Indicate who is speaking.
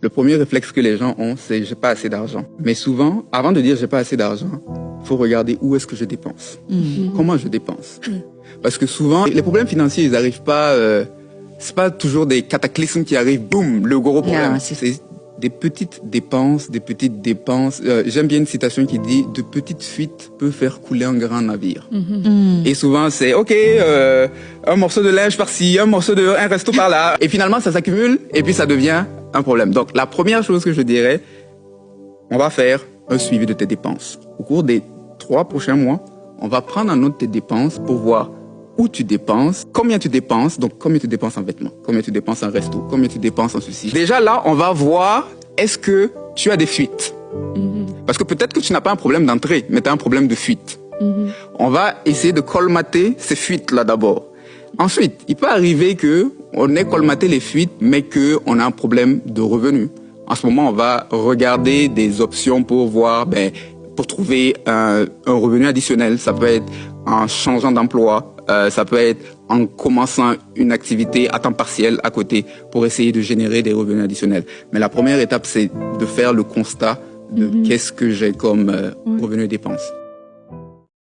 Speaker 1: le premier réflexe que les gens ont, c'est j'ai pas assez d'argent. Mais souvent, avant de dire j'ai pas assez d'argent, faut regarder où est-ce que je dépense. Comment je dépense. Parce que souvent, les problèmes financiers, ils arrivent pas, c'est pas toujours des cataclysmes qui arrivent, boum, le gros problème. C'est des petites dépenses, J'aime bien une citation qui dit « De petites fuites peuvent faire couler un grand navire ». Et souvent, c'est « Ok, un morceau de linge par-ci, un resto par-là ». Et finalement, ça s'accumule et puis ça devient un problème. Donc, la première chose que je dirais, on va faire un suivi de tes dépenses. Au cours des 3 prochains mois, on va prendre en note tes dépenses pour voir où tu dépenses, combien tu dépenses, donc combien tu dépenses en vêtements, combien tu dépenses en resto, combien tu dépenses en ceci. Déjà là, on va voir est-ce que tu as des fuites. Parce que peut-être que tu n'as pas un problème d'entrée, mais tu as un problème de fuite. On va essayer de colmater ces fuites-là d'abord. Ensuite, il peut arriver qu'on ait colmaté les fuites, mais qu'on a un problème de revenus. En ce moment, on va regarder des options pour voir, pour trouver un revenu additionnel. Ça peut être en changeant d'emploi, ça peut être en commençant une activité à temps partiel à côté pour essayer de générer des revenus additionnels. Mais la première étape, c'est de faire le constat de qu'est-ce que j'ai comme revenus et dépenses.